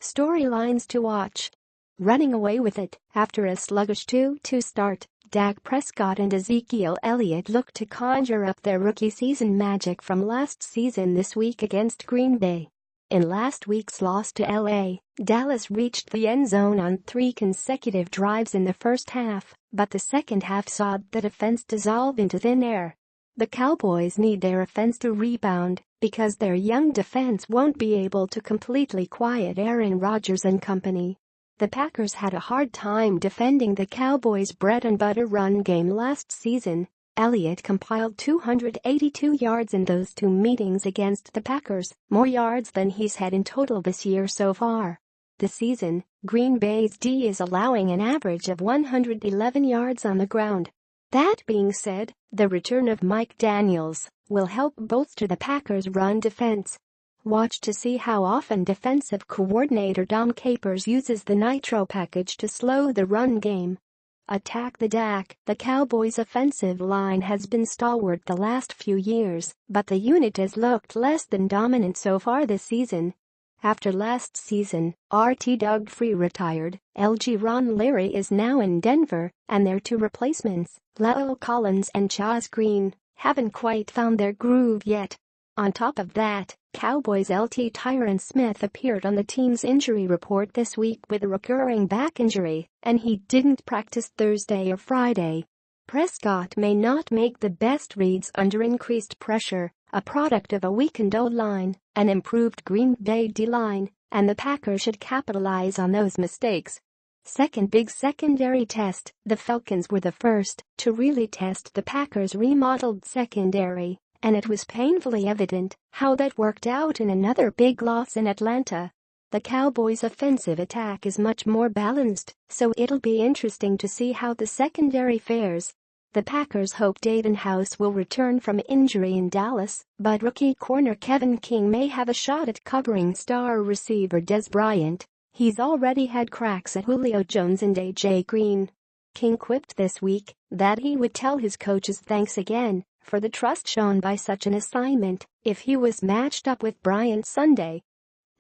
Storylines to watch. Running away with it after a sluggish 2-2 start, Dak Prescott and Ezekiel Elliott look to conjure up their rookie season magic from last season this week against Green Bay. In last week's loss to LA, Dallas reached the end zone on 3 consecutive drives in the first half, but the second half saw the defense dissolve into thin air. The Cowboys need their offense to rebound because their young defense won't be able to completely quiet Aaron Rodgers and company. The Packers had a hard time defending the Cowboys' bread-and-butter run game last season. Elliott compiled 282 yards in those 2 meetings against the Packers, more yards than he's had in total this year so far. This season, Green Bay's D is allowing an average of 111 yards on the ground. That being said, the return of Mike Daniels will help bolster the Packers' run defense. Watch to see how often defensive coordinator Dom Capers uses the Nitro package to slow the run game. Attack the Dak. The Cowboys' offensive line has been stalwart the last few years, but the unit has looked less than dominant so far this season. After last season, RT Doug Free retired, LG Ron Leary is now in Denver, and their 2 replacements, La'el Collins and Chaz Green, haven't quite found their groove yet. On top of that, Cowboys LT Tyron Smith appeared on the team's injury report this week with a recurring back injury, and he didn't practice Thursday or Friday. Prescott may not make the best reads under increased pressure, a product of a weakened O-line, an improved Green Bay D-line, and the Packers should capitalize on those mistakes. Second big secondary test. The Falcons were the first to really test the Packers' remodeled secondary, and it was painfully evident how that worked out in another big loss in Atlanta. The Cowboys' offensive attack is much more balanced, so it'll be interesting to see how the secondary fares. The Packers hope Davenhouse will return from injury in Dallas, but rookie corner Kevin King may have a shot at covering star receiver Dez Bryant. He's already had cracks at Julio Jones and A.J. Green. King quipped this week that he would tell his coaches thanks again for the trust shown by such an assignment if he was matched up with Bryant Sunday.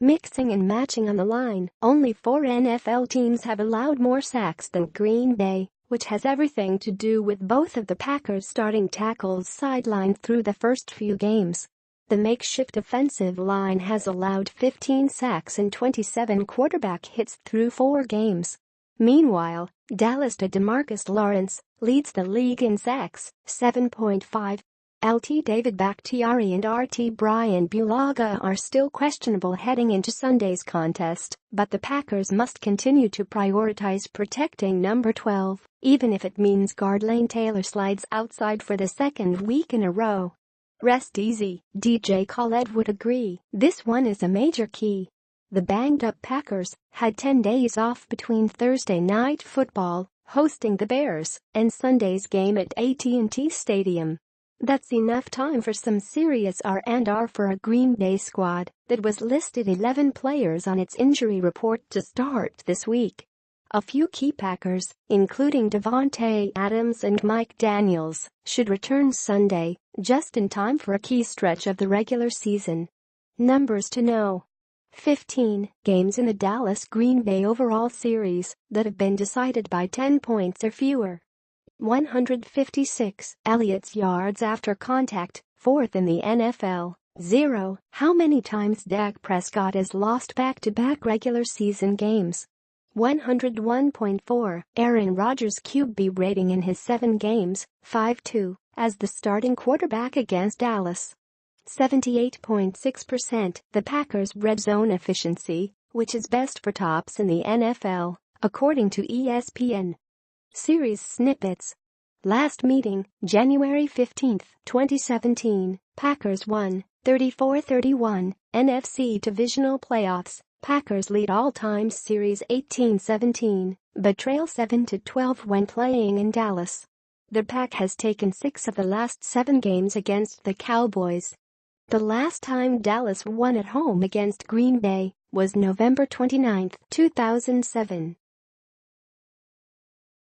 Mixing and matching on the line. Only 4 NFL teams have allowed more sacks than Green Bay, which has everything to do with both of the Packers' starting tackles sidelined through the first few games. The makeshift offensive line has allowed 15 sacks and 27 quarterback hits through 4 games. Meanwhile, Dallas' DeMarcus Lawrence leads the league in sacks, 7.5. LT David Bakhtiari and RT Brian Bulaga are still questionable heading into Sunday's contest, but the Packers must continue to prioritize protecting number 12, even if it means guard Lane Taylor slides outside for the 2nd week in a row. Rest easy, DJ Khaled would agree. This one is a major key. The banged-up Packers had 10 days off between Thursday Night Football, hosting the Bears, and Sunday's game at AT&T Stadium. That's enough time for some serious R&R for a Green Bay squad that was listed 11 players on its injury report to start this week. A few key Packers, including Davante Adams and Mike Daniels, should return Sunday, just in time for a key stretch of the regular season. Numbers to know. 15 games in the Dallas-Green Bay overall series that have been decided by 10 points or fewer. 156 Elliott's yards after contact, 4th in the NFL. 0 How many times Dak Prescott has lost back-to-back regular season games? 101.4 Aaron Rodgers' QB rating in his 7 games, 5-2, as the starting quarterback against Dallas. 78.6% The Packers' red zone efficiency, which is best for tops in the NFL, according to ESPN. Series snippets. Last meeting, January 15, 2017, Packers won, 34-31, NFC Divisional Playoffs. Packers lead all-time series 18-17, but trail 7-12 when playing in Dallas. The Pack has taken 6 of the last 7 games against the Cowboys. The last time Dallas won at home against Green Bay was November 29, 2007.